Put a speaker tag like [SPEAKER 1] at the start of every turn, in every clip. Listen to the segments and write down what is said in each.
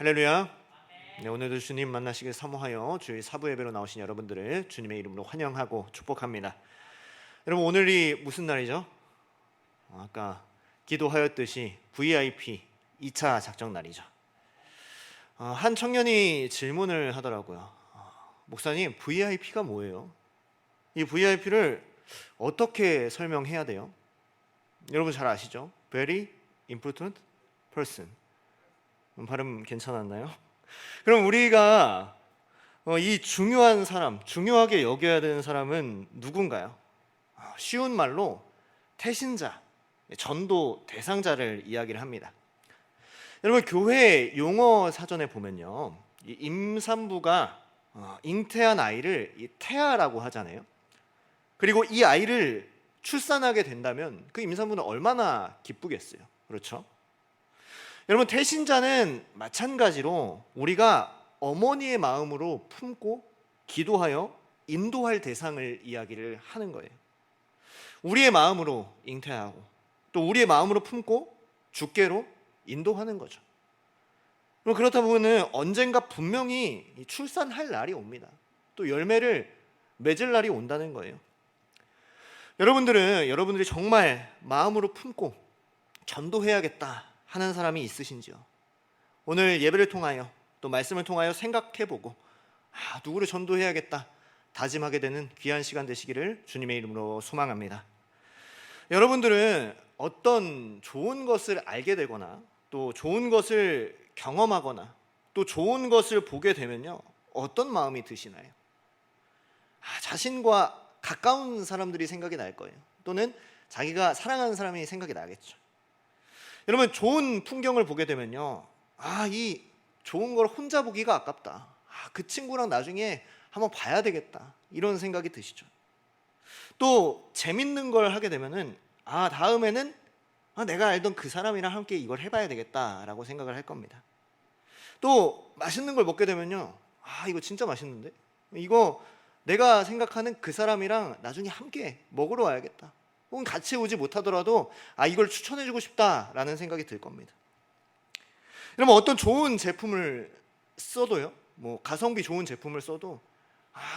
[SPEAKER 1] 할렐루야. 네, 오늘도 주님 만나시길 사모하여 주일 사부 예배로 나오신 여러분들을 주님의 이름으로 환영하고 축복합니다. 여러분, 오늘이 무슨 날이죠? 아까 기도하였듯이 VIP 2차 작정 날이죠. 한 청년이 질문을 하더라고요. 목사님, VIP가 뭐예요? 이 VIP를 어떻게 설명해야 돼요? 여러분 잘 아시죠? Very important person. 발음 괜찮았나요? 그럼 우리가 이 중요한 사람, 중요하게 여겨야 되는 사람은 누군가요? 쉬운 말로 태신자, 전도 대상자를 이야기를 합니다. 여러분, 교회 용어 사전에 보면요, 이 임산부가 잉태한 아이를 태아라고 하잖아요. 그리고 이 아이를 출산하게 된다면 그 임산부는 얼마나 기쁘겠어요. 그렇죠? 여러분, 태신자는 마찬가지로 우리가 어머니의 마음으로 품고 기도하여 인도할 대상을 이야기를 하는 거예요. 우리의 마음으로 잉태하고 또 우리의 마음으로 품고 주께로 인도하는 거죠. 그렇다 보면 언젠가 분명히 출산할 날이 옵니다. 또 열매를 맺을 날이 온다는 거예요. 여러분들이 정말 마음으로 품고 전도해야겠다 하는 사람이 있으신지요? 오늘 예배를 통하여 또 말씀을 통하여 생각해보고 누구를 전도해야겠다 다짐하게 되는 귀한 시간 되시기를 주님의 이름으로 소망합니다. 여러분들은 어떤 좋은 것을 알게 되거나 또 좋은 것을 경험하거나 또 좋은 것을 보게 되면요, 어떤 마음이 드시나요? 자신과 가까운 사람들이 생각이 날 거예요. 또는 자기가 사랑하는 사람이 생각이 나겠죠. 여러분, 좋은 풍경을 보게 되면요, 이 좋은 걸 혼자 보기가 아깝다. 그 친구랑 나중에 한번 봐야 되겠다. 이런 생각이 드시죠. 또 재밌는 걸 하게 되면은 다음에는 내가 알던 그 사람이랑 함께 이걸 해봐야 되겠다라고 생각을 할 겁니다. 또 맛있는 걸 먹게 되면요, 이거 진짜 맛있는데? 이거 내가 생각하는 그 사람이랑 나중에 함께 먹으러 와야겠다. 혹은 같이 오지 못하더라도 이걸 추천해주고 싶다라는 생각이 들 겁니다. 여러분, 어떤 좋은 제품을 써도요, 가성비 좋은 제품을 써도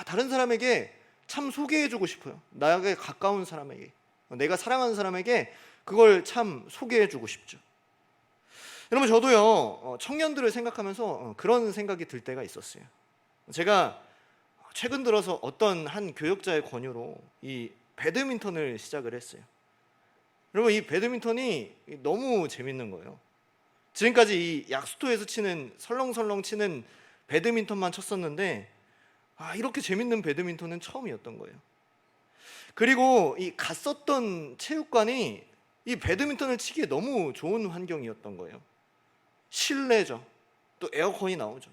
[SPEAKER 1] 다른 사람에게 참 소개해주고 싶어요. 나에게 가까운 사람에게, 내가 사랑하는 사람에게 그걸 참 소개해주고 싶죠. 여러분, 저도요, 청년들을 생각하면서 그런 생각이 들 때가 있었어요. 제가 최근 들어서 어떤 한 교역자의 권유로 이 배드민턴을 시작을 했어요. 여러분, 이 배드민턴이 너무 재밌는 거예요. 지금까지 이 약수터에서 치는 설렁설렁 치는 배드민턴만 쳤었는데 이렇게 재밌는 배드민턴은 처음이었던 거예요. 그리고 이 갔었던 체육관이 이 배드민턴을 치기에 너무 좋은 환경이었던 거예요. 실내죠. 또 에어컨이 나오죠.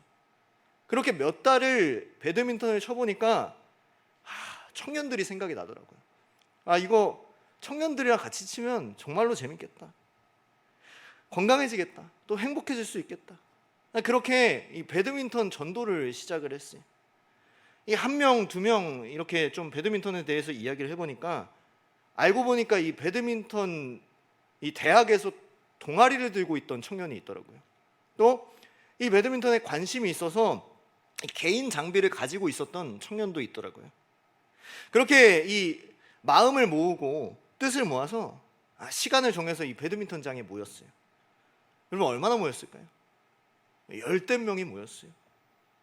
[SPEAKER 1] 그렇게 몇 달을 배드민턴을 쳐보니까 청년들이 생각이 나더라고요. 이거 청년들이랑 같이 치면 정말로 재밌겠다. 건강해지겠다. 또 행복해질 수 있겠다. 그렇게 이 배드민턴 전도를 시작을 했어요. 이 한 명, 두 명 이렇게 좀 배드민턴에 대해서 이야기를 해보니까 알고 보니까 이 배드민턴 이 대학에서 동아리를 들고 있던 청년이 있더라고요. 또 이 배드민턴에 관심이 있어서 개인 장비를 가지고 있었던 청년도 있더라고요. 그렇게 이 마음을 모으고 뜻을 모아서 시간을 정해서 이 배드민턴장에 모였어요. 여러분, 얼마나 모였을까요? 10대 명이 모였어요.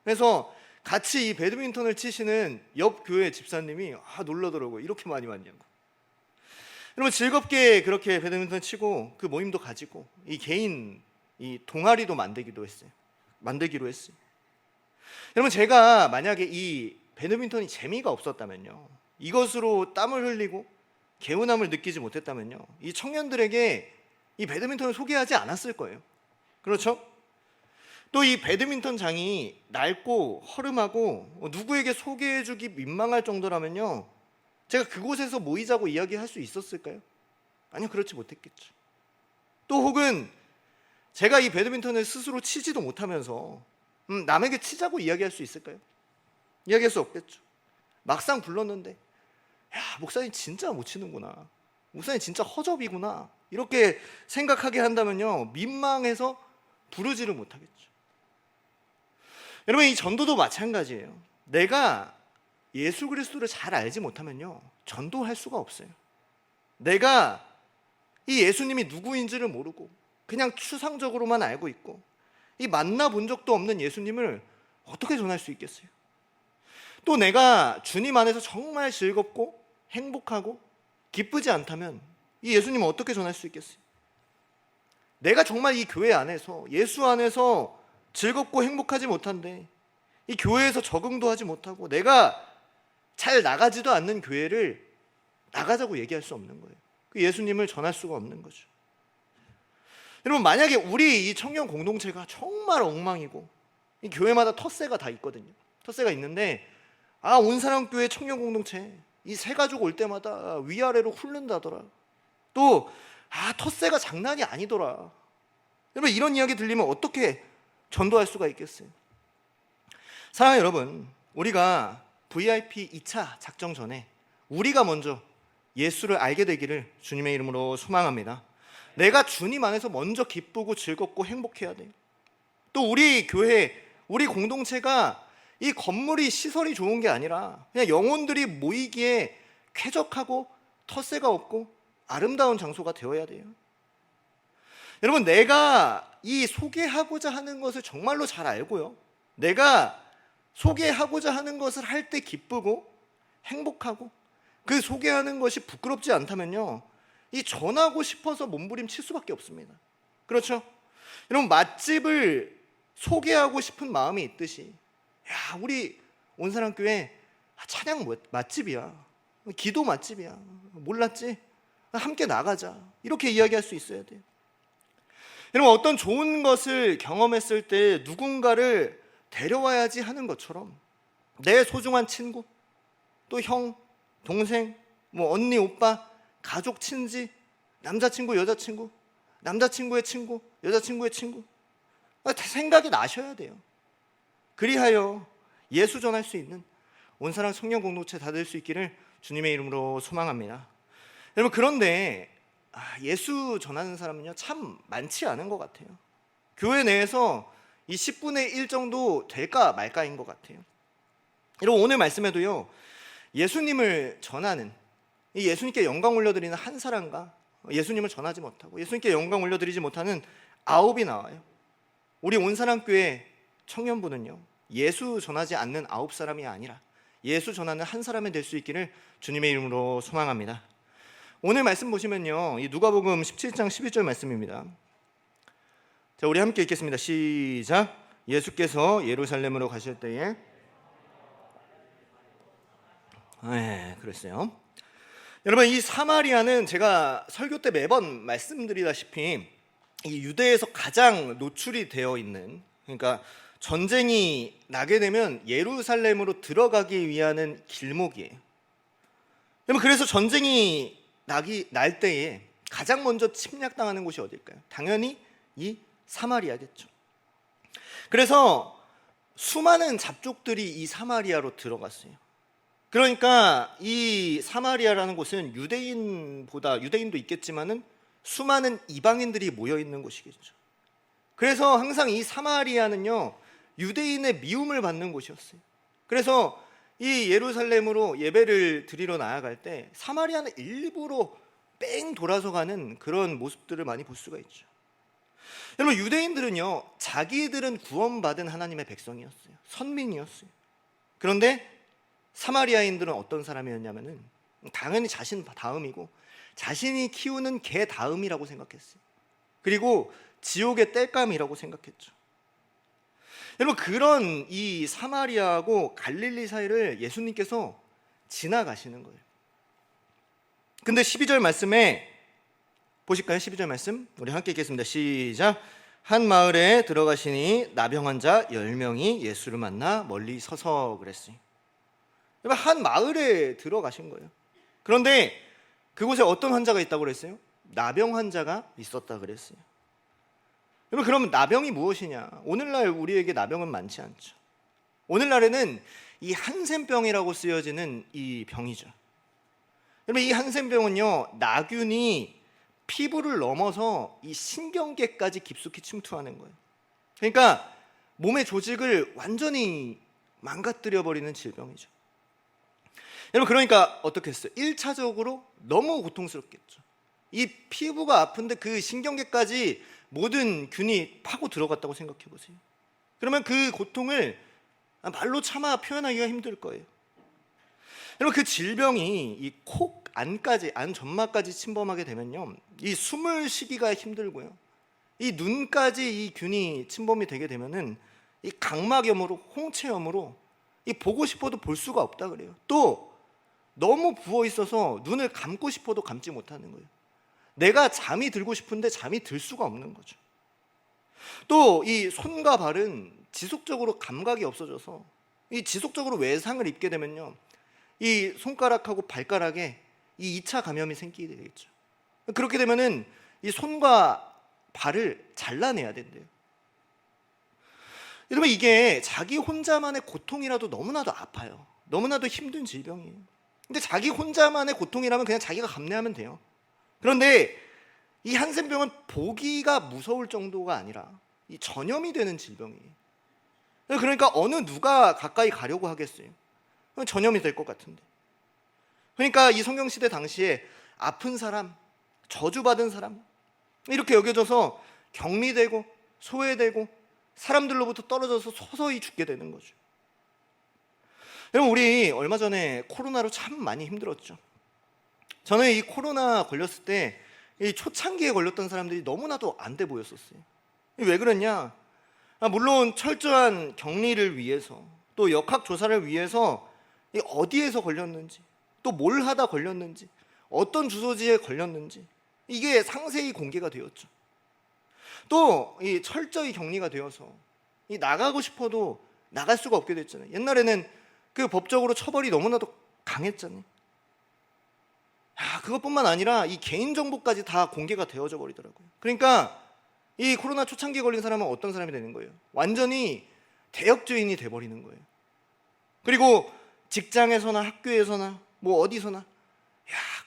[SPEAKER 1] 그래서 같이 이 배드민턴을 치시는 옆 교회 집사님이 놀라더라고요. 이렇게 많이 왔냐고. 여러분, 즐겁게 그렇게 배드민턴 치고 그 모임도 가지고 이 개인 이 동아리도 만들기로 했어요. 여러분, 제가 만약에 이 배드민턴이 재미가 없었다면요, 이것으로 땀을 흘리고 개운함을 느끼지 못했다면요, 이 청년들에게 이 배드민턴을 소개하지 않았을 거예요. 그렇죠? 또 이 배드민턴장이 낡고 허름하고 누구에게 소개해주기 민망할 정도라면요, 제가 그곳에서 모이자고 이야기할 수 있었을까요? 아니요, 그렇지 못했겠죠. 또 혹은 제가 이 배드민턴을 스스로 치지도 못하면서 남에게 치자고 이야기할 수 있을까요? 이야기할 수 없겠죠. 막상 불렀는데 목사님 진짜 못 치는구나, 목사님 진짜 허접이구나, 이렇게 생각하게 한다면요, 민망해서 부르지를 못하겠죠. 여러분, 이 전도도 마찬가지예요. 내가 예수 그리스도를 잘 알지 못하면요, 전도할 수가 없어요. 내가 이 예수님이 누구인지를 모르고 그냥 추상적으로만 알고 있고 이 만나본 적도 없는 예수님을 어떻게 전할 수 있겠어요? 또 내가 주님 안에서 정말 즐겁고 행복하고 기쁘지 않다면 이 예수님을 어떻게 전할 수 있겠어요? 내가 정말 이 교회 안에서, 예수 안에서 즐겁고 행복하지 못한데, 이 교회에서 적응도 하지 못하고 내가 잘 나가지도 않는 교회를 나가자고 얘기할 수 없는 거예요. 그 예수님을 전할 수가 없는 거죠. 여러분, 만약에 우리 이 청년 공동체가 정말 엉망이고 이 교회마다 텃세가 다 있거든요. 텃세가 있는데 온사랑교회 청년 공동체 이 새 가족 올 때마다 위아래로 훑는다더라. 또 텃세가 장난이 아니더라. 여러분, 이런 이야기 들리면 어떻게 전도할 수가 있겠어요? 사랑하는 여러분, 우리가 VIP 2차 작정 전에 우리가 먼저 예수를 알게 되기를 주님의 이름으로 소망합니다. 내가 주님 안에서 먼저 기쁘고 즐겁고 행복해야 돼요. 또 우리 교회, 우리 공동체가 이 건물이 시설이 좋은 게 아니라 그냥 영혼들이 모이기에 쾌적하고 텃세가 없고 아름다운 장소가 되어야 돼요. 여러분, 내가 이 소개하고자 하는 것을 정말로 잘 알고요, 내가 소개하고자 하는 것을 할 때 기쁘고 행복하고 그 소개하는 것이 부끄럽지 않다면요, 이 전하고 싶어서 몸부림칠 수밖에 없습니다. 그렇죠? 여러분, 맛집을 소개하고 싶은 마음이 있듯이, 야, 우리 온사랑교회 찬양 맛집이야, 기도 맛집이야, 몰랐지? 함께 나가자, 이렇게 이야기할 수 있어야 돼요. 여러분, 어떤 좋은 것을 경험했을 때 누군가를 데려와야지 하는 것처럼 내 소중한 친구, 또 형, 동생, 언니, 오빠, 가족, 친지, 남자친구, 여자친구, 남자친구의 친구, 여자친구의 친구, 다 생각이 나셔야 돼요. 그리하여 예수 전할 수 있는 온사랑 청년 공동체 다 될 수 있기를 주님의 이름으로 소망합니다. 여러분, 그런데 예수 전하는 사람은요, 참 많지 않은 것 같아요. 교회 내에서 이 10분의 1 정도 될까 말까인 것 같아요. 여러분, 오늘 말씀에도요, 예수님을 전하는, 이 예수님께 영광 올려드리는 한 사람과 예수님을 전하지 못하고 예수님께 영광 올려드리지 못하는 9이 나와요. 우리 온사랑교회 청년부는요, 예수 전하지 않는 9사람이 아니라 예수 전하는 한 사람이 될 수 있기를 주님의 이름으로 소망합니다. 오늘 말씀 보시면요, 이 누가복음 17장 12절 말씀입니다. 자, 우리 함께 읽겠습니다. 시작. 예수께서 예루살렘으로 가실 때에, 그랬어요. 여러분, 이 사마리아는 제가 설교 때 매번 말씀드리다시피 이 유대에서 가장 노출이 되어 있는, 그러니까 전쟁이 나게 되면 예루살렘으로 들어가기 위한 길목이에요. 여러분, 그래서 전쟁이 날 때에 가장 먼저 침략당하는 곳이 어딜까요? 당연히 이 사마리아겠죠. 그래서 수많은 잡족들이 이 사마리아로 들어갔어요. 그러니까 이 사마리아라는 곳은 유대인도 있겠지만은 수많은 이방인들이 모여 있는 곳이겠죠. 그래서 항상 이 사마리아는요, 유대인의 미움을 받는 곳이었어요. 그래서 이 예루살렘으로 예배를 드리러 나아갈 때 사마리아는 일부러 뺑 돌아서 가는 그런 모습들을 많이 볼 수가 있죠. 여러분, 유대인들은요, 자기들은 구원받은 하나님의 백성이었어요. 선민이었어요. 그런데 사마리아인들은 어떤 사람이었냐면은 당연히 자신 다음이고 자신이 키우는 개 다음이라고 생각했어요. 그리고 지옥의 땔감이라고 생각했죠. 여러분, 그런 이 사마리아하고 갈릴리 사이를 예수님께서 지나가시는 거예요. 근데 12절 말씀에 보실까요? 12절 말씀 우리 함께 읽겠습니다. 시작. 한 마을에 들어가시니 나병 환자 10명이 예수를 만나 멀리 서서 그랬어요. 여러분, 한 마을에 들어가신 거예요. 그런데 그곳에 어떤 환자가 있다고 그랬어요? 나병 환자가 있었다 그랬어요. 여러분, 그러면 나병이 무엇이냐? 오늘날 우리에게 나병은 많지 않죠. 오늘날에는 이 한센병이라고 쓰여지는 이 병이죠. 여러분, 이 한센병은요, 나균이 피부를 넘어서 이 신경계까지 깊숙이 침투하는 거예요. 그러니까 몸의 조직을 완전히 망가뜨려 버리는 질병이죠. 여러분, 그러니까 어떻게 했어요? 1차적으로 너무 고통스럽겠죠. 이 피부가 아픈데 그 신경계까지 모든 균이 파고 들어갔다고 생각해 보세요. 그러면 그 고통을 말로 참아 표현하기가 힘들 거예요. 여러분, 그 질병이 이 콕 안까지, 안 점막까지 침범하게 되면요, 이 숨을 쉬기가 힘들고요, 이 눈까지 이 균이 침범이 되게 되면은 이 각막염으로, 홍채염으로 이 보고 싶어도 볼 수가 없다 그래요. 또 너무 부어 있어서 눈을 감고 싶어도 감지 못하는 거예요. 내가 잠이 들고 싶은데 잠이 들 수가 없는 거죠. 또 이 손과 발은 지속적으로 감각이 없어져서 이 지속적으로 외상을 입게 되면요, 이 손가락하고 발가락에 이 2차 감염이 생기게 되겠죠. 그렇게 되면은 이 손과 발을 잘라내야 된대요. 여러분, 이게 자기 혼자만의 고통이라도 너무나도 아파요. 너무나도 힘든 질병이에요. 근데 자기 혼자만의 고통이라면 그냥 자기가 감내하면 돼요. 그런데 이 한센병은 보기가 무서울 정도가 아니라 이 전염이 되는 질병이에요. 그러니까 어느 누가 가까이 가려고 하겠어요? 전염이 될 것 같은데. 그러니까 이 성경시대 당시에 아픈 사람, 저주받은 사람 이렇게 여겨져서 격리되고 소외되고 사람들로부터 떨어져서 서서히 죽게 되는 거죠. 여러분, 우리 얼마 전에 코로나로 참 많이 힘들었죠. 저는 이 코로나 걸렸을 때 이 초창기에 걸렸던 사람들이 너무나도 안 돼 보였었어요. 왜 그랬냐? 물론 철저한 격리를 위해서, 또 역학조사를 위해서 어디에서 걸렸는지, 또 뭘 하다 걸렸는지, 어떤 주소지에 걸렸는지 이게 상세히 공개가 되었죠. 또 이 철저히 격리가 되어서 이 나가고 싶어도 나갈 수가 없게 됐잖아요. 옛날에는 그 법적으로 처벌이 너무나도 강했잖아요. 그것뿐만 아니라 이 개인정보까지 다 공개가 되어져 버리더라고요. 그러니까 이 코로나 초창기에 걸린 사람은 어떤 사람이 되는 거예요? 완전히 대역죄인이 돼버리는 거예요. 그리고 직장에서나 학교에서나 뭐 어디서나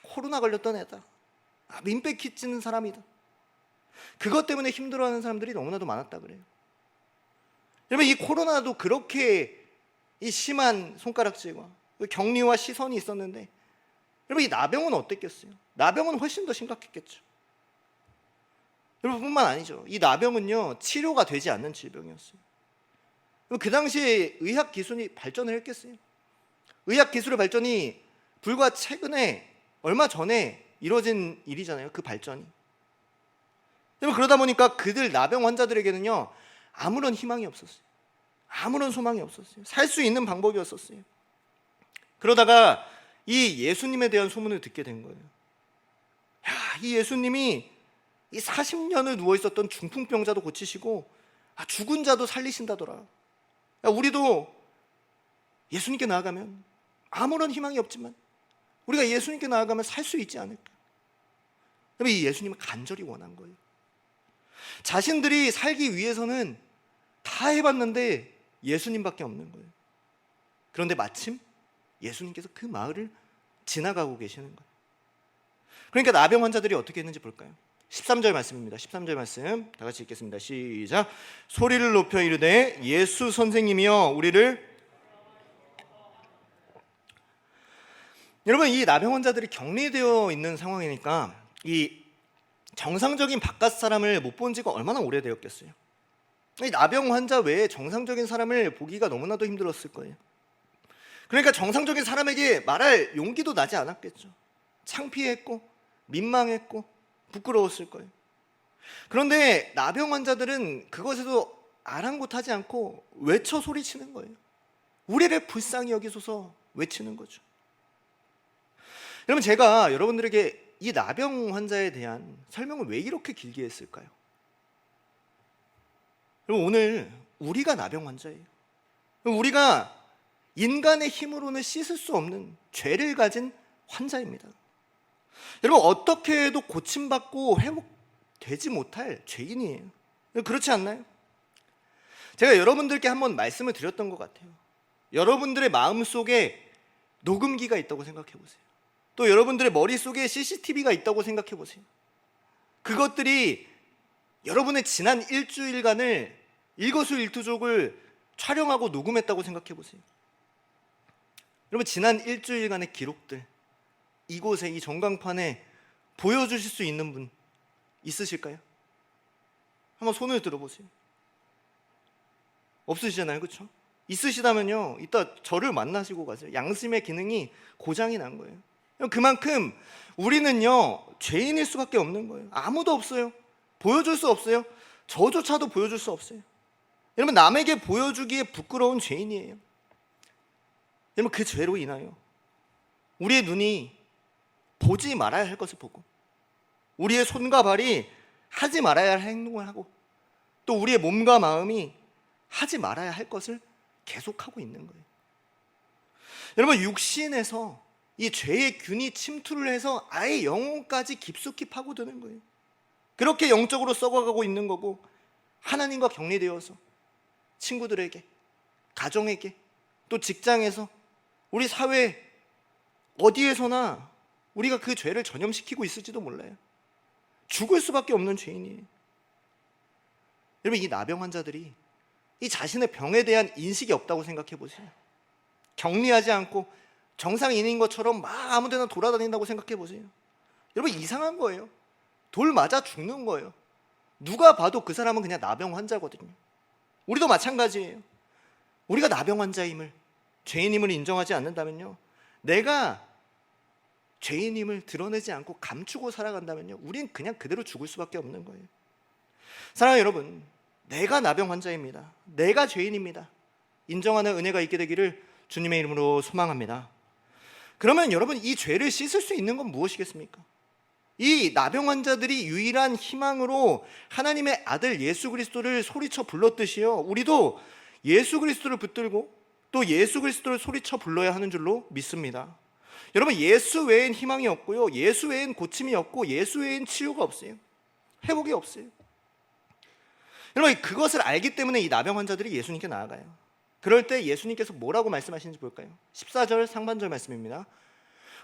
[SPEAKER 1] 코로나 걸렸던 애다, 민폐 끼치는 사람이다, 그것 때문에 힘들어하는 사람들이 너무나도 많았다 그래요. 여러분, 이 코로나도 그렇게 이 심한 손가락질과 격리와 시선이 있었는데, 여러분, 이 나병은 어땠겠어요? 나병은 훨씬 더 심각했겠죠. 여러분, 뿐만 아니죠. 이 나병은요, 치료가 되지 않는 질병이었어요. 그 당시에 의학 기술이 발전을 했겠어요? 의학 기술의 발전이 불과 최근에, 얼마 전에 이루어진 일이잖아요. 그 발전이. 여러분, 그러다 보니까 그들 나병 환자들에게는요, 아무런 희망이 없었어요. 아무런 소망이 없었어요. 살 수 있는 방법이 없었어요. 그러다가 이 예수님에 대한 소문을 듣게 된 거예요. 이 예수님이 이 40년을 누워 있었던 중풍병자도 고치시고 죽은 자도 살리신다더라. 우리도 예수님께 나아가면, 아무런 희망이 없지만 우리가 예수님께 나아가면 살 수 있지 않을까. 이 예수님은 간절히 원한 거예요. 자신들이 살기 위해서는 다 해봤는데 예수님밖에 없는 거예요. 그런데 마침 예수님께서 그 마을을 지나가고 계시는 거예요. 그러니까 나병 환자들이 어떻게 했는지 볼까요? 13절 말씀입니다. 13절 말씀 다 같이 읽겠습니다. 시작. 소리를 높여 이르되 예수 선생님이여 우리를. 여러분, 이 나병 환자들이 격리되어 있는 상황이니까 이 정상적인 바깥 사람을 못 본 지가 얼마나 오래되었겠어요. 이 나병 환자 외에 정상적인 사람을 보기가 너무나도 힘들었을 거예요. 그러니까 정상적인 사람에게 말할 용기도 나지 않았겠죠. 창피했고 민망했고 부끄러웠을 거예요. 그런데 나병 환자들은 그것에도 아랑곳하지 않고 외쳐 소리치는 거예요. 우리를 불쌍히 여기소서 외치는 거죠. 여러분, 제가 여러분들에게 이 나병 환자에 대한 설명을 왜 이렇게 길게 했을까요? 여러분, 오늘 우리가 나병 환자예요. 우리가 인간의 힘으로는 씻을 수 없는 죄를 가진 환자입니다. 여러분, 어떻게 해도 고침받고 회복되지 못할 죄인이에요. 그렇지 않나요? 제가 여러분들께 한번 말씀을 드렸던 것 같아요. 여러분들의 마음속에 녹음기가 있다고 생각해 보세요. 또 여러분들의 머릿속에 CCTV가 있다고 생각해 보세요. 그것들이 여러분의 지난 일주일간을 일거수일투족을 촬영하고 녹음했다고 생각해 보세요. 여러분, 지난 일주일간의 기록들 이곳에, 이 전광판에 보여주실 수 있는 분 있으실까요? 한번 손을 들어보세요. 없으시잖아요, 그렇죠? 있으시다면요, 이따 저를 만나시고 가세요. 양심의 기능이 고장이 난 거예요. 그만큼 우리는요 죄인일 수밖에 없는 거예요. 아무도 없어요. 보여줄 수 없어요. 저조차도 보여줄 수 없어요. 여러분, 남에게 보여주기에 부끄러운 죄인이에요. 여러분, 그 죄로 인하여 우리의 눈이 보지 말아야 할 것을 보고, 우리의 손과 발이 하지 말아야 할 행동을 하고, 또 우리의 몸과 마음이 하지 말아야 할 것을 계속하고 있는 거예요. 여러분, 육신에서 이 죄의 균이 침투를 해서 아예 영혼까지 깊숙이 파고드는 거예요. 그렇게 영적으로 썩어가고 있는 거고, 하나님과 격리되어서 친구들에게, 가정에게, 또 직장에서, 우리 사회 어디에서나 우리가 그 죄를 전염시키고 있을지도 몰라요. 죽을 수밖에 없는 죄인이에요. 여러분, 이 나병 환자들이 이 자신의 병에 대한 인식이 없다고 생각해 보세요. 격리하지 않고 정상인인 것처럼 막 아무데나 돌아다닌다고 생각해 보세요. 여러분, 이상한 거예요. 돌 맞아 죽는 거예요. 누가 봐도 그 사람은 그냥 나병 환자거든요. 우리도 마찬가지예요. 우리가 나병 환자임을, 죄인임을 인정하지 않는다면요, 내가 죄인임을 드러내지 않고 감추고 살아간다면요, 우린 그냥 그대로 죽을 수밖에 없는 거예요. 사랑하는 여러분, 내가 나병 환자입니다. 내가 죄인입니다. 인정하는 은혜가 있게 되기를 주님의 이름으로 소망합니다. 그러면 여러분, 이 죄를 씻을 수 있는 건 무엇이겠습니까? 이 나병 환자들이 유일한 희망으로 하나님의 아들 예수 그리스도를 소리쳐 불렀듯이요, 우리도 예수 그리스도를 붙들고 또 예수 그리스도를 소리쳐 불러야 하는 줄로 믿습니다. 여러분, 예수 외엔 희망이 없고요, 예수 외엔 고침이 없고, 예수 외엔 치유가 없어요. 회복이 없어요. 여러분, 그것을 알기 때문에 이 나병 환자들이 예수님께 나아가요. 그럴 때 예수님께서 뭐라고 말씀하시는지 볼까요? 14절 상반절 말씀입니다.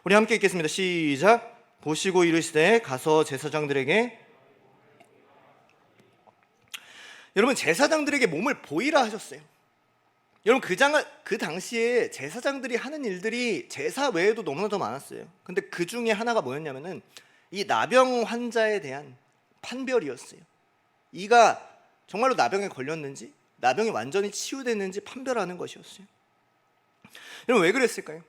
[SPEAKER 1] 우리 함께 읽겠습니다. 시작. 보시고 이르시되 가서 제사장들에게, 여러분, 제사장들에게 몸을 보이라 하셨어요. 여러분, 그 당시에 제사장들이 하는 일들이 제사 외에도 너무나 더 많았어요. 근데 그 중에 하나가 뭐였냐면은 이 나병 환자에 대한 판별이었어요. 이가 정말로 나병에 걸렸는지, 나병이 완전히 치유됐는지 판별하는 것이었어요. 여러분, 왜 그랬을까요?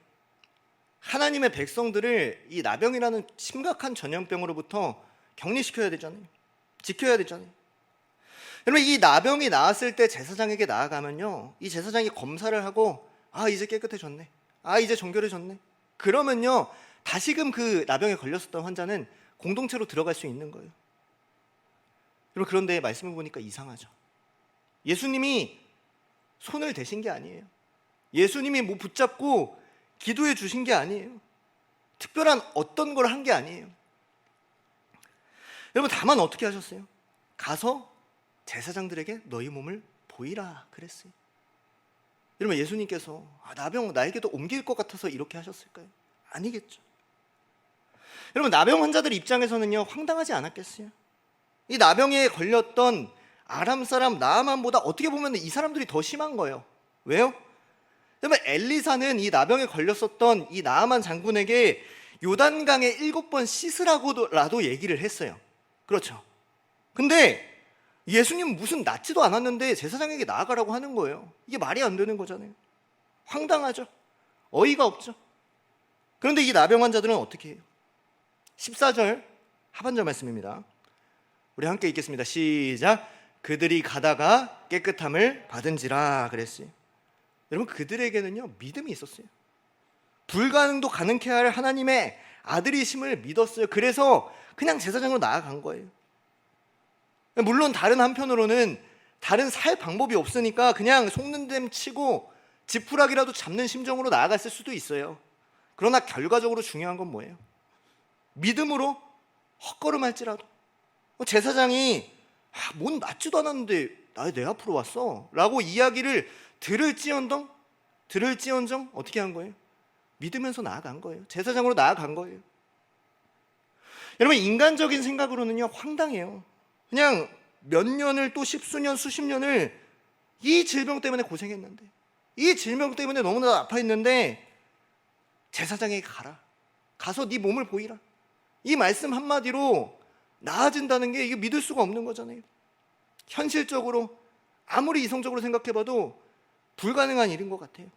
[SPEAKER 1] 하나님의 백성들을 이 나병이라는 심각한 전염병으로부터 격리시켜야 되잖아요. 지켜야 되잖아요. 여러분, 이 나병이 나았을 때 제사장에게 나아가면요, 이 제사장이 검사를 하고, 아, 이제 깨끗해졌네, 아, 이제 정결해졌네, 그러면요 다시금 그 나병에 걸렸었던 환자는 공동체로 들어갈 수 있는 거예요. 여러분, 그런데 말씀을 보니까 이상하죠. 예수님이 손을 대신 게 아니에요. 예수님이 뭐 붙잡고 기도해 주신 게 아니에요. 특별한 어떤 걸 한 게 아니에요. 여러분, 다만 어떻게 하셨어요? 가서 제사장들에게 너희 몸을 보이라 그랬어요. 여러분, 예수님께서 나병 나에게도 옮길 것 같아서 이렇게 하셨을까요? 아니겠죠. 여러분, 나병 환자들 입장에서는요, 황당하지 않았겠어요? 이 나병에 걸렸던 아람 사람 나아만보다 어떻게 보면 이 사람들이 더 심한 거예요. 왜요? 여러분, 엘리사는 이 나병에 걸렸었던 이 나아만 장군에게 요단강에 7번 씻으라고라도 얘기를 했어요. 그렇죠. 근데 예수님은 무슨 낫지도 않았는데 제사장에게 나아가라고 하는 거예요. 이게 말이 안 되는 거잖아요. 황당하죠. 어이가 없죠. 그런데 이 나병 환자들은 어떻게 해요? 14절 하반절 말씀입니다. 우리 함께 읽겠습니다. 시작. 그들이 가다가 깨끗함을 받은지라 그랬어요. 여러분, 그들에게는요 믿음이 있었어요. 불가능도 가능케 할 하나님의 아들이심을 믿었어요. 그래서 그냥 제사장으로 나아간 거예요. 물론 다른 한편으로는 다른 살 방법이 없으니까 그냥 속는 셈 치고 지푸라기라도 잡는 심정으로 나아갔을 수도 있어요. 그러나 결과적으로 중요한 건 뭐예요? 믿음으로 헛걸음할지라도 제사장이 뭔 낫지도 않았는데 내 앞으로 왔어 라고 이야기를 들을지언정 어떻게 한 거예요? 믿으면서 나아간 거예요. 제사장으로 나아간 거예요. 여러분, 인간적인 생각으로는요 황당해요. 그냥 몇 년을 또 십수년 수십 년을 이 질병 때문에 고생했는데, 이 질병 때문에 너무나 아파했는데 제사장에게 가서 네 몸을 보이라. 이 말씀 한마디로 나아진다는 게 이게 믿을 수가 없는 거잖아요. 현실적으로 아무리 이성적으로 생각해봐도 불가능한 일인 것 같아요.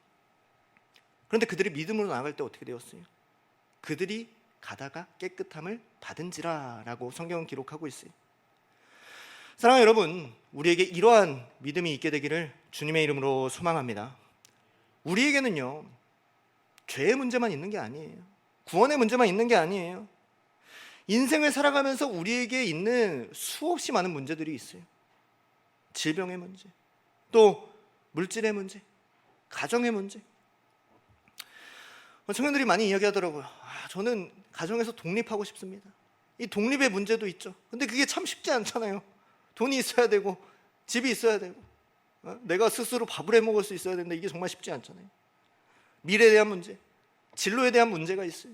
[SPEAKER 1] 그런데 그들이 믿음으로 나아갈 때 어떻게 되었어요? 그들이 가다가 깨끗함을 받은지라 라고 성경은 기록하고 있어요. 사랑하는 여러분, 우리에게 이러한 믿음이 있게 되기를 주님의 이름으로 소망합니다. 우리에게는요, 죄의 문제만 있는 게 아니에요. 구원의 문제만 있는 게 아니에요. 인생을 살아가면서 우리에게 있는 수없이 많은 문제들이 있어요. 질병의 문제, 또 물질의 문제, 가정의 문제. 청년들이 많이 이야기하더라고요. 저는 가정에서 독립하고 싶습니다. 이 독립의 문제도 있죠. 근데 그게 참 쉽지 않잖아요. 돈이 있어야 되고 집이 있어야 되고 내가 스스로 밥을 해 먹을 수 있어야 되는데 이게 정말 쉽지 않잖아요. 미래에 대한 문제, 진로에 대한 문제가 있어요.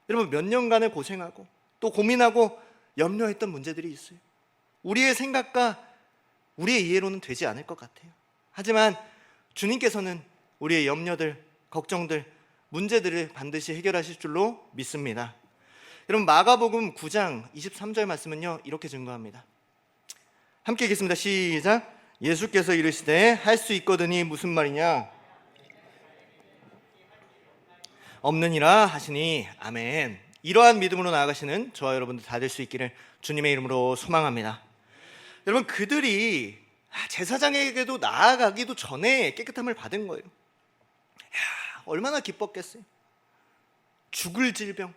[SPEAKER 1] 여러분, 몇 년간을 고생하고 또 고민하고 염려했던 문제들이 있어요. 우리의 생각과 우리의 이해로는 되지 않을 것 같아요. 하지만 주님께서는 우리의 염려들, 걱정들, 문제들을 반드시 해결하실 줄로 믿습니다. 여러분, 마가복음 9장 23절 말씀은요, 이렇게 증거합니다. 함께 읽겠습니다. 시작. 예수께서 이르시되 할 수 있거든이 무슨 말이냐? 없느니라 하시니 아멘. 이러한 믿음으로 나아가시는 저와 여러분들 다 될 수 있기를 주님의 이름으로 소망합니다. 여러분, 그들이 제사장에게도 나아가기도 전에 깨끗함을 받은 거예요. 얼마나 기뻤겠어요. 죽을 질병,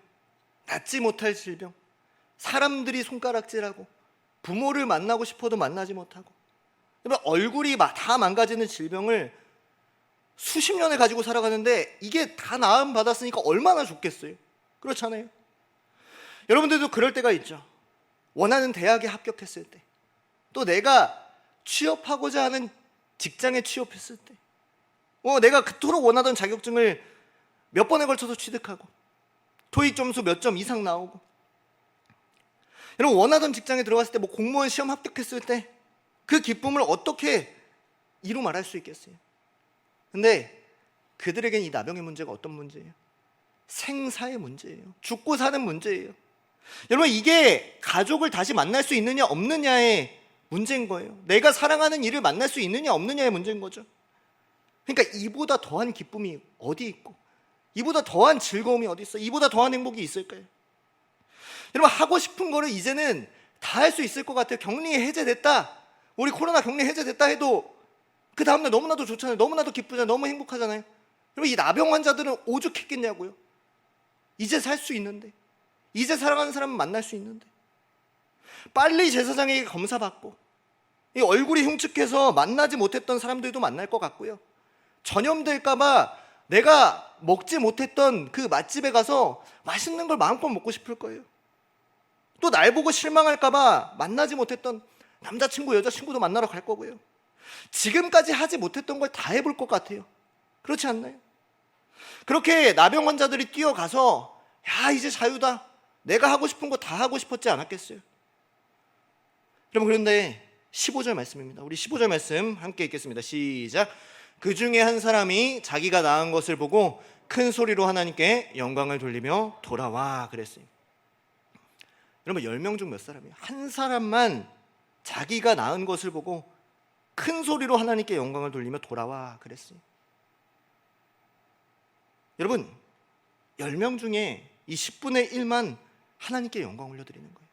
[SPEAKER 1] 낫지 못할 질병, 사람들이 손가락질하고 부모를 만나고 싶어도 만나지 못하고 얼굴이 다 망가지는 질병을 수십 년을 가지고 살아가는데 이게 다 나음 받았으니까 얼마나 좋겠어요. 그렇잖아요. 여러분들도 그럴 때가 있죠. 원하는 대학에 합격했을 때, 또 내가 취업하고자 하는 직장에 취업했을 때, 내가 그토록 원하던 자격증을 몇 번에 걸쳐서 취득하고 토익 점수 몇 점 이상 나오고, 여러분, 원하던 직장에 들어갔을 때, 공무원 시험 합격했을 때 그 기쁨을 어떻게 이루 말할 수 있겠어요? 근데 그들에겐 이 나병의 문제가 어떤 문제예요? 생사의 문제예요. 죽고 사는 문제예요. 여러분, 이게 가족을 다시 만날 수 있느냐 없느냐의 문제인 거예요. 내가 사랑하는 이를 만날 수 있느냐 없느냐의 문제인 거죠. 그러니까 이보다 더한 기쁨이 어디 있고, 이보다 더한 즐거움이 어디 있어? 이보다 더한 행복이 있을까요? 여러분, 하고 싶은 거를 이제는 다 할 수 있을 것 같아요. 격리 해제됐다, 우리 코로나 격리 해제됐다 해도 그 다음날 너무나도 좋잖아요. 너무나도 기쁘잖아요. 너무 행복하잖아요. 여러분, 이 나병 환자들은 오죽했겠냐고요. 이제 살 수 있는데, 이제 사랑하는 사람을 만날 수 있는데, 빨리 제사장에게 검사받고 이 얼굴이 흉측해서 만나지 못했던 사람들도 만날 것 같고요. 전염될까 봐 내가 먹지 못했던 그 맛집에 가서 맛있는 걸 마음껏 먹고 싶을 거예요. 또 날 보고 실망할까 봐 만나지 못했던 남자친구, 여자친구도 만나러 갈 거고요. 지금까지 하지 못했던 걸 다 해볼 것 같아요. 그렇지 않나요? 그렇게 나병 환자들이 뛰어가서 이제 자유다, 내가 하고 싶은 거 다 하고 싶었지 않았겠어요? 여러분, 그런데 15절 말씀입니다. 우리 15절 말씀 함께 읽겠습니다. 시작. 그 중에 한 사람이 자기가 나은 것을 보고 큰 소리로 하나님께 영광을 돌리며 돌아와 그랬어요. 여러분, 10명 중 몇 사람이에요? 한 사람만 자기가 나은 것을 보고 큰 소리로 하나님께 영광을 돌리며 돌아와 그랬어요. 여러분, 10명 중에 이 10분의 1만 하나님께 영광 올려드리는 거예요.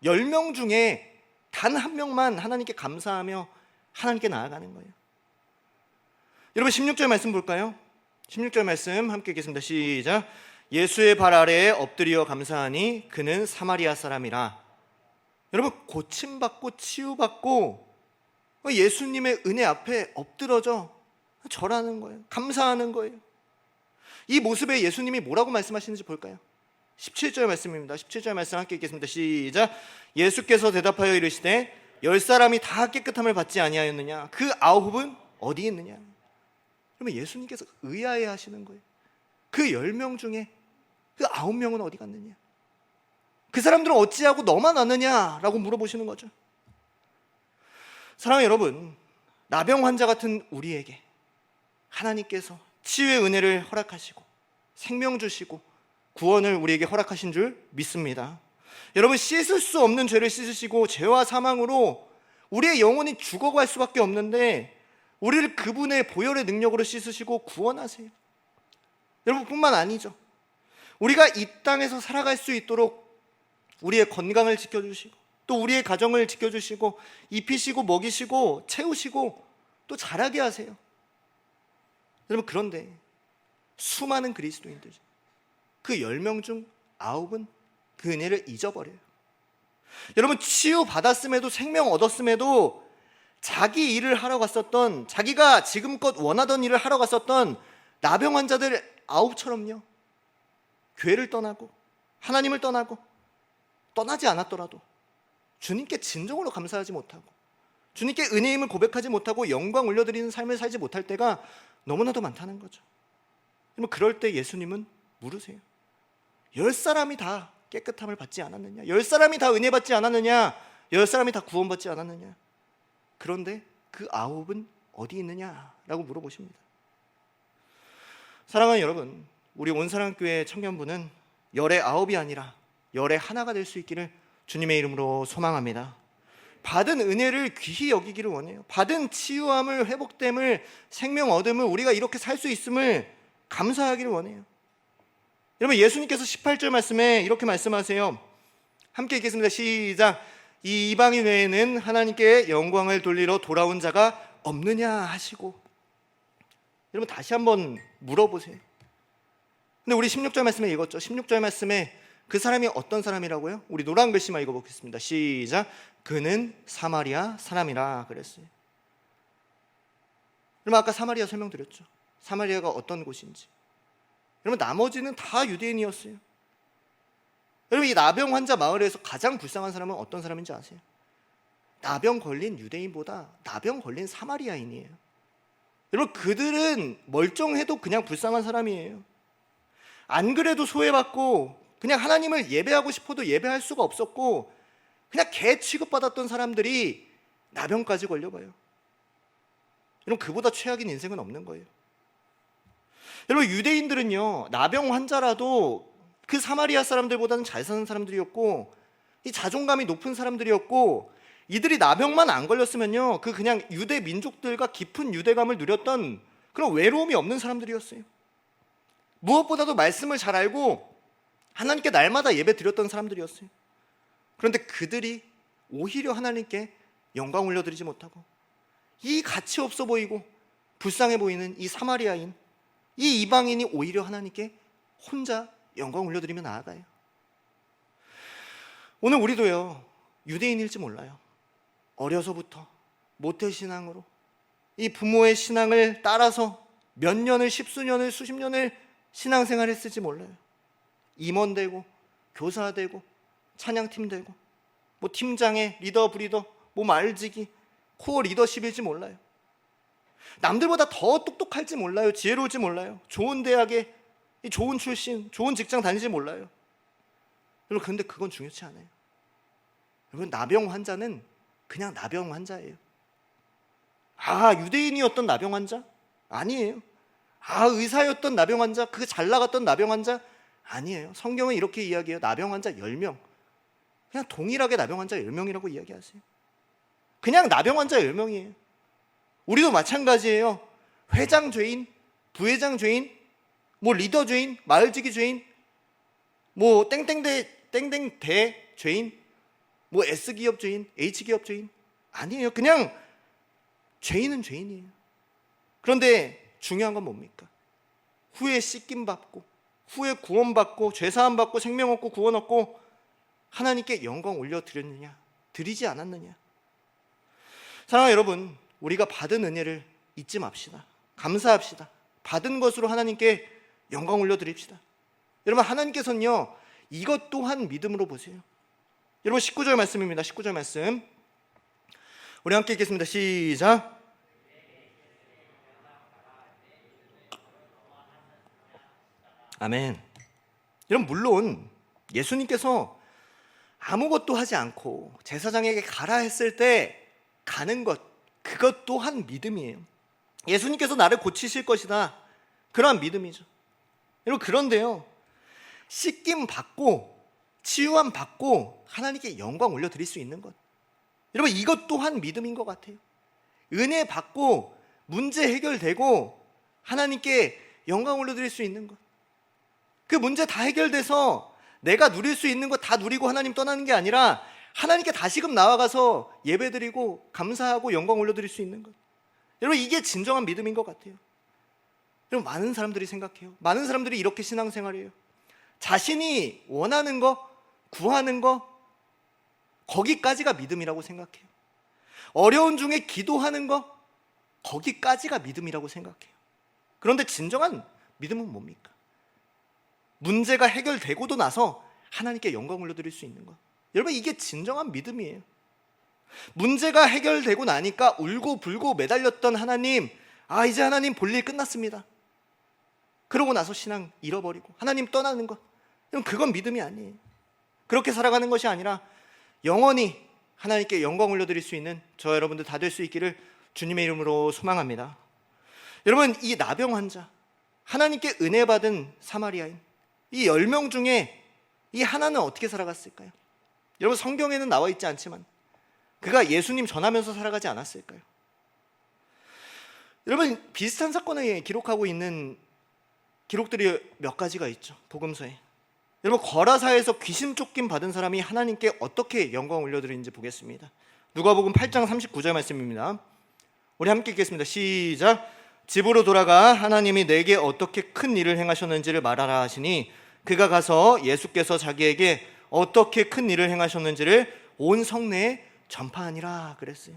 [SPEAKER 1] 10명 중에 단 한 명만 하나님께 감사하며 하나님께 나아가는 거예요. 여러분, 16절 말씀 볼까요? 16절 말씀 함께 읽겠습니다. 시작. 예수의 발 아래에 엎드려 감사하니 그는 사마리아 사람이라. 여러분, 고침받고 치유받고 예수님의 은혜 앞에 엎드러져 절하는 거예요. 감사하는 거예요. 이 모습에 예수님이 뭐라고 말씀하시는지 볼까요? 17절 말씀입니다. 17절 말씀 함께 읽겠습니다. 시작. 예수께서 대답하여 이르시되 10사람이 다 깨끗함을 받지 아니하였느냐? 그 9은 어디 있느냐? 그러면 예수님께서 의아해 하시는 거예요. 그 10명 중에 그 9명은 어디 갔느냐? 그 사람들은 어찌하고 너만 왔느냐? 라고 물어보시는 거죠. 사랑하는 여러분, 나병 환자 같은 우리에게 하나님께서 치유의 은혜를 허락하시고 생명 주시고 구원을 우리에게 허락하신 줄 믿습니다. 여러분, 씻을 수 없는 죄를 씻으시고 죄와 사망으로 우리의 영혼이 죽어갈 수밖에 없는데 우리를 그분의 보혈의 능력으로 씻으시고 구원하세요. 여러분, 뿐만 아니죠. 우리가 이 땅에서 살아갈 수 있도록 우리의 건강을 지켜주시고 또 우리의 가정을 지켜주시고 입히시고 먹이시고 채우시고 또 자라게 하세요. 여러분, 그런데 수많은 그리스도인들 그 10명 중 9은 그 은혜를 잊어버려요. 여러분, 치유받았음에도 생명 얻었음에도 자기 일을 하러 갔었던, 자기가 지금껏 원하던 일을 하러 갔었던 나병 환자들 9처럼요, 교회를 떠나고 하나님을 떠나고 떠나지 않았더라도 주님께 진정으로 감사하지 못하고 주님께 은혜임을 고백하지 못하고 영광 올려드리는 삶을 살지 못할 때가 너무나도 많다는 거죠. 그러면 그럴 때 예수님은 물으세요. 10사람이 다 깨끗함을 받지 않았느냐? 10사람이 다 은혜 받지 않았느냐? 10사람이 다 구원받지 않았느냐? 그런데 그 9은 어디 있느냐라고 물어보십니다. 사랑하는 여러분, 우리 온사랑교회 청년부는 열의 9이 아니라 열의 하나가 될 수 있기를 주님의 이름으로 소망합니다. 받은 은혜를 귀히 여기기를 원해요. 받은 치유함을, 회복됨을, 생명 얻음을, 우리가 이렇게 살 수 있음을 감사하기를 원해요. 여러분, 예수님께서 18절 말씀에 이렇게 말씀하세요. 함께 읽겠습니다. 시작. 이 이방인 외에는 하나님께 영광을 돌리러 돌아온 자가 없느냐 하시고. 여러분, 다시 한번 물어보세요. 근데 우리 16절 말씀에 읽었죠. 16절 말씀에 그 사람이 어떤 사람이라고요? 우리 노란 글씨만 읽어보겠습니다. 시작. 그는 사마리아 사람이라 그랬어요. 여러분, 아까 사마리아 설명드렸죠. 사마리아가 어떤 곳인지. 여러분, 나머지는 다 유대인이었어요. 여러분, 이 나병 환자 마을에서 가장 불쌍한 사람은 어떤 사람인지 아세요? 나병 걸린 유대인보다 나병 걸린 사마리아인이에요. 여러분, 그들은 멀쩡해도 그냥 불쌍한 사람이에요. 안 그래도 소외받고 그냥 하나님을 예배하고 싶어도 예배할 수가 없었고 그냥 개 취급받았던 사람들이 나병까지 걸려봐요. 여러분, 그보다 최악인 인생은 없는 거예요. 여러분, 유대인들은요, 나병 환자라도 그 사마리아 사람들보다는 잘 사는 사람들이었고 이 자존감이 높은 사람들이었고 이들이 나병만 안 걸렸으면요, 그 그냥 유대 민족들과 깊은 유대감을 누렸던 그런 외로움이 없는 사람들이었어요. 무엇보다도 말씀을 잘 알고 하나님께 날마다 예배 드렸던 사람들이었어요. 그런데 그들이 오히려 하나님께 영광 올려드리지 못하고 이 가치 없어 보이고 불쌍해 보이는 이 사마리아인, 이 이방인이 오히려 하나님께 혼자 영광 올려드리며 나아가요. 오늘 우리도요, 유대인일지 몰라요. 어려서부터 모태신앙으로 이 부모의 신앙을 따라서 몇 년을, 십수년을, 수십 년을 신앙생활 했을지 몰라요. 임원 되고 교사 되고 찬양팀 되고 뭐 팀장에 리더 브리더 뭐 말지기 코어 리더십일지 몰라요. 남들보다 더 똑똑할지 몰라요. 지혜로울지 몰라요. 좋은 대학에 좋은 출신, 좋은 직장 다니지 몰라요. 여러분, 그런데 그건 중요치 않아요. 여러분, 나병 환자는 그냥 나병 환자예요. 아, 유대인이었던 나병 환자? 아니에요. 아, 의사였던 나병 환자? 그 잘 나갔던 나병 환자? 아니에요. 성경은 이렇게 이야기해요. 나병 환자 10명. 그냥 동일하게 나병 환자 10명이라고 이야기하세요. 그냥 나병 환자 10명이에요. 우리도 마찬가지예요. 회장 죄인, 부회장 죄인, 뭐 리더 죄인, 마을지기 죄인, 뭐 땡땡대 죄인, 뭐 S기업 죄인, H기업 죄인. 아니에요. 그냥 죄인은 죄인이에요. 그런데 중요한 건 뭡니까? 후에 씻김 받고, 후에 구원 받고, 죄사함 받고, 생명 얻고, 구원 얻고 하나님께 영광 올려드렸느냐, 드리지 않았느냐. 사랑하는 여러분, 우리가 받은 은혜를 잊지 맙시다. 감사합시다. 받은 것으로 하나님께 영광 올려드립시다. 여러분, 하나님께서는요, 이것 또한 믿음으로 보세요. 여러분, 19절 말씀입니다. 19절 말씀 우리 함께 읽겠습니다. 시작. 아멘. 여러분, 물론 예수님께서 아무것도 하지 않고 제사장에게 가라 했을 때 가는 것, 그것 또한 믿음이에요. 예수님께서 나를 고치실 것이다. 그러한 믿음이죠. 여러분, 그런데요, 씻김 받고 치유함 받고 하나님께 영광 올려드릴 수 있는 것, 여러분, 이것 또한 믿음인 것 같아요. 은혜 받고 문제 해결되고 하나님께 영광 올려드릴 수 있는 것, 그 문제 다 해결돼서 내가 누릴 수 있는 것 다 누리고 하나님 떠나는 게 아니라 하나님께 다시금 나아가서 예배드리고 감사하고 영광 올려드릴 수 있는 것, 여러분, 이게 진정한 믿음인 것 같아요. 여러분, 많은 사람들이 생각해요. 많은 사람들이 이렇게 신앙생활해요. 자신이 원하는 거, 구하는 거, 거기까지가 믿음이라고 생각해요. 어려운 중에 기도하는 거, 거기까지가 믿음이라고 생각해요. 그런데 진정한 믿음은 뭡니까? 문제가 해결되고도 나서 하나님께 영광 올려드릴 수 있는 것, 여러분, 이게 진정한 믿음이에요. 문제가 해결되고 나니까 울고 불고 매달렸던 하나님, 이제 하나님 볼일 끝났습니다. 그러고 나서 신앙 잃어버리고 하나님 떠나는 것, 그건 믿음이 아니에요. 그렇게 살아가는 것이 아니라 영원히 하나님께 영광 올려드릴 수 있는 저 여러분들 다 될 수 있기를 주님의 이름으로 소망합니다. 여러분, 이 나병 환자, 하나님께 은혜 받은 사마리아인, 이 10명 중에 이 하나는 어떻게 살아갔을까요? 여러분, 성경에는 나와 있지 않지만 그가 예수님 전하면서 살아가지 않았을까요? 여러분, 비슷한 사건을 기록하고 있는 기록들이 몇 가지가 있죠. 복음서에. 여러분, 거라사에서 귀신 쫓김 받은 사람이 하나님께 어떻게 영광 올려드리는지 보겠습니다. 누가복음 8장 39절 말씀입니다. 우리 함께 읽겠습니다. 시작. 집으로 돌아가 하나님이 내게 어떻게 큰 일을 행하셨는지를 말하라 하시니 그가 가서 예수께서 자기에게 어떻게 큰 일을 행하셨는지를 온 성내에 전파하니라 그랬어요.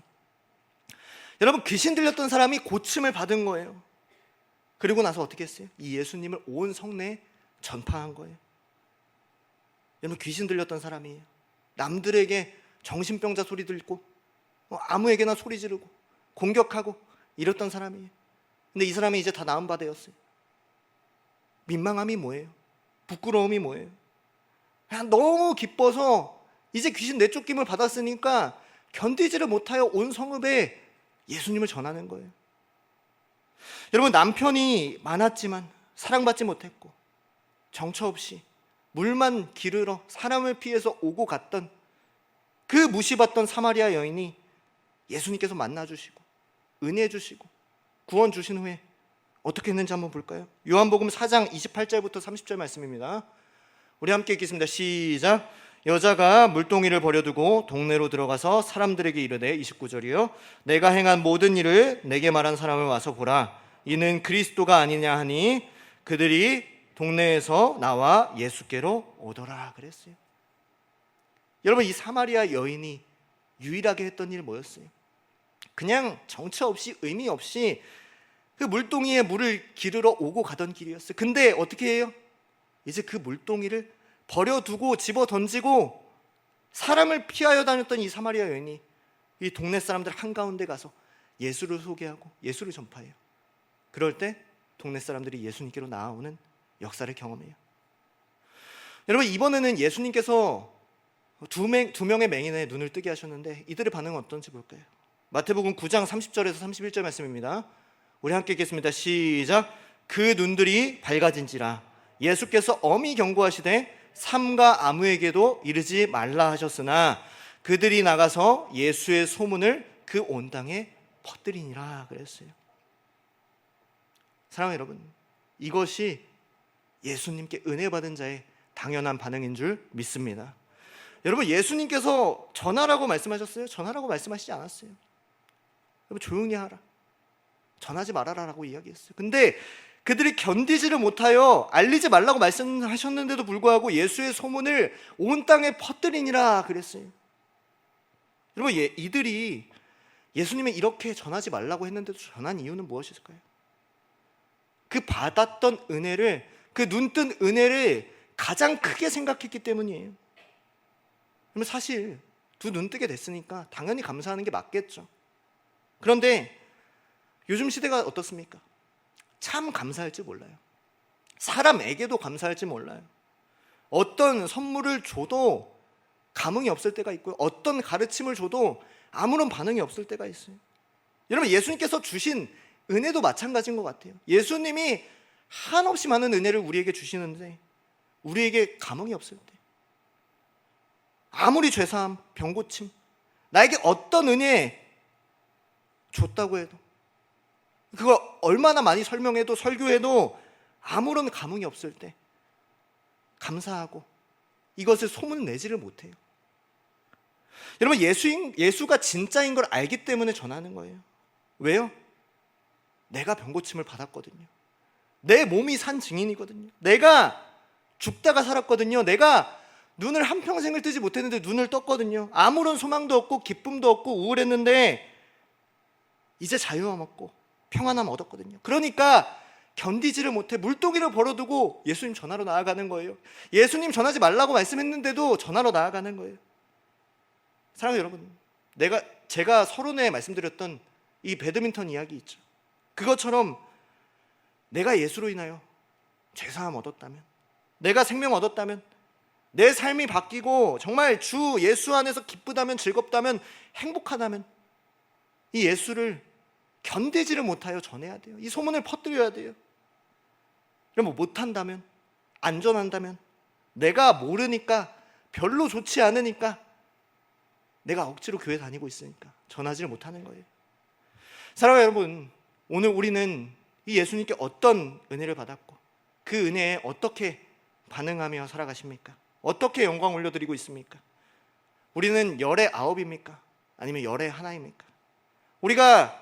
[SPEAKER 1] 여러분, 귀신 들렸던 사람이 고침을 받은 거예요. 그리고 나서 어떻게 했어요? 이 예수님을 온 성내에 전파한 거예요. 여러분, 귀신 들렸던 사람이에요. 남들에게 정신병자 소리 들고 아무에게나 소리 지르고 공격하고 이랬던 사람이에요. 근데 이 사람이 이제 다 나은 바 되었어요. 민망함이 뭐예요? 부끄러움이 뭐예요? 그냥 너무 기뻐서 이제 귀신 내쫓김을 받았으니까 견디지를 못하여 온 성읍에 예수님을 전하는 거예요. 여러분, 남편이 많았지만 사랑받지 못했고 정처 없이 물만 기르러 사람을 피해서 오고 갔던 그 무시받던 사마리아 여인이 예수님께서 만나주시고 은혜 주시고 구원 주신 후에 어떻게 했는지 한번 볼까요? 요한복음 4장 28절부터 30절 말씀입니다. 우리 함께 읽겠습니다. 시작. 여자가 물동이를 버려두고 동네로 들어가서 사람들에게 이르되, 29절이요, 내가 행한 모든 일을 내게 말한 사람을 와서 보라. 이는 그리스도가 아니냐 하니 그들이 동네에서 나와 예수께로 오더라 그랬어요. 여러분, 이 사마리아 여인이 유일하게 했던 일 뭐였어요? 그냥 정처 없이 의미 없이 그 물동이에 물을 기르러 오고 가던 길이었어요. 근데 어떻게 해요? 이제 그 물동이를 버려두고 집어 던지고 사람을 피하여 다녔던 이 사마리아 여인이 이 동네 사람들 한가운데 가서 예수를 소개하고 예수를 전파해요. 그럴 때 동네 사람들이 예수님께로 나아오는 역사를 경험해요. 여러분, 이번에는 예수님께서 두 명의 맹인의 눈을 뜨게 하셨는데 이들의 반응은 어떤지 볼까요? 마태복음 9장 30절에서 31절 말씀입니다. 우리 함께 읽겠습니다. 시작. 그 눈들이 밝아진지라 예수께서 엄히 경고하시되 삼가 아무에게도 이르지 말라 하셨으나 그들이 나가서 예수의 소문을 그 온 땅에 퍼뜨리니라 그랬어요. 사랑하는 여러분, 이것이 예수님께 은혜 받은 자의 당연한 반응인 줄 믿습니다. 여러분, 예수님께서 전하라고 말씀하셨어요? 전하라고 말씀하시지 않았어요. 여러분, 조용히 하라, 전하지 말아라라고 이야기했어요. 근데 그들이 견디지를 못하여 알리지 말라고 말씀하셨는데도 불구하고 예수의 소문을 온 땅에 퍼뜨리니라 그랬어요. 여러분, 이들이 예수님이 이렇게 전하지 말라고 했는데도 전한 이유는 무엇일까요? 그 받았던 은혜를, 그 눈뜬 은혜를 가장 크게 생각했기 때문이에요. 그러면 사실 두 눈 뜨게 됐으니까 당연히 감사하는 게 맞겠죠. 그런데 요즘 시대가 어떻습니까? 참 감사할지 몰라요. 사람에게도 감사할지 몰라요. 어떤 선물을 줘도 감흥이 없을 때가 있고요, 어떤 가르침을 줘도 아무런 반응이 없을 때가 있어요. 여러분, 예수님께서 주신 은혜도 마찬가지인 것 같아요. 예수님이 한없이 많은 은혜를 우리에게 주시는데 우리에게 감흥이 없을 때, 아무리 죄사함, 병고침, 나에게 어떤 은혜 줬다고 해도, 그걸 얼마나 많이 설명해도 설교해도 아무런 감흥이 없을 때 감사하고 이것을 소문내지를 못해요. 여러분, 예수가 진짜인 걸 알기 때문에 전하는 거예요. 왜요? 내가 병고침을 받았거든요. 내 몸이 산 증인이거든요. 내가 죽다가 살았거든요. 내가 눈을 한평생을 뜨지 못했는데 눈을 떴거든요. 아무런 소망도 없고 기쁨도 없고 우울했는데 이제 자유함 얻고 평안함 얻었거든요. 그러니까 견디지를 못해 물동이를 벌어두고 예수님 전하러 나아가는 거예요. 예수님 전하지 말라고 말씀했는데도 전하러 나아가는 거예요. 사랑하는 여러분, 제가 서론에 말씀드렸던 이 배드민턴 이야기 있죠. 그것처럼 내가 예수로 인하여 죄사함 얻었다면, 내가 생명 얻었다면, 내 삶이 바뀌고 정말 주 예수 안에서 기쁘다면, 즐겁다면, 행복하다면 이 예수를 견디지를 못하여 전해야 돼요. 이 소문을 퍼뜨려야 돼요. 그럼 못한다면, 안전한다면, 내가 모르니까, 별로 좋지 않으니까, 내가 억지로 교회 다니고 있으니까 전하지를 못하는 거예요. 사랑하는 여러분, 오늘 우리는 이 예수님께 어떤 은혜를 받았고 그 은혜에 어떻게 반응하며 살아가십니까? 어떻게 영광 올려드리고 있습니까? 우리는 열의 9입니까? 아니면 열의 하나입니까? 우리가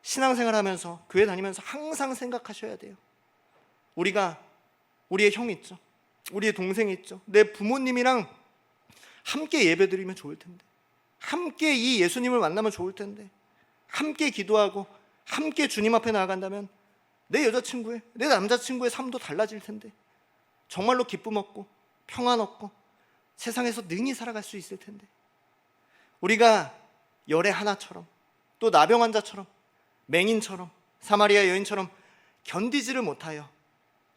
[SPEAKER 1] 신앙생활하면서 교회 다니면서 항상 생각하셔야 돼요. 우리의 형 있죠, 우리의 동생 있죠, 내 부모님이랑 함께 예배드리면 좋을 텐데, 함께 이 예수님을 만나면 좋을 텐데, 함께 기도하고 함께 주님 앞에 나아간다면 내 여자친구의, 내 남자친구의 삶도 달라질 텐데, 정말로 기쁨 얻고 평안 얻고 세상에서 능히 살아갈 수 있을 텐데, 우리가 열의 하나처럼, 또 나병 환자처럼, 맹인처럼, 사마리아 여인처럼 견디지를 못하여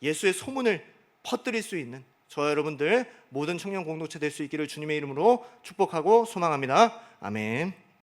[SPEAKER 1] 예수의 소문을 퍼뜨릴 수 있는 저와 여러분들 모든 청년 공동체 될 수 있기를 주님의 이름으로 축복하고 소망합니다. 아멘.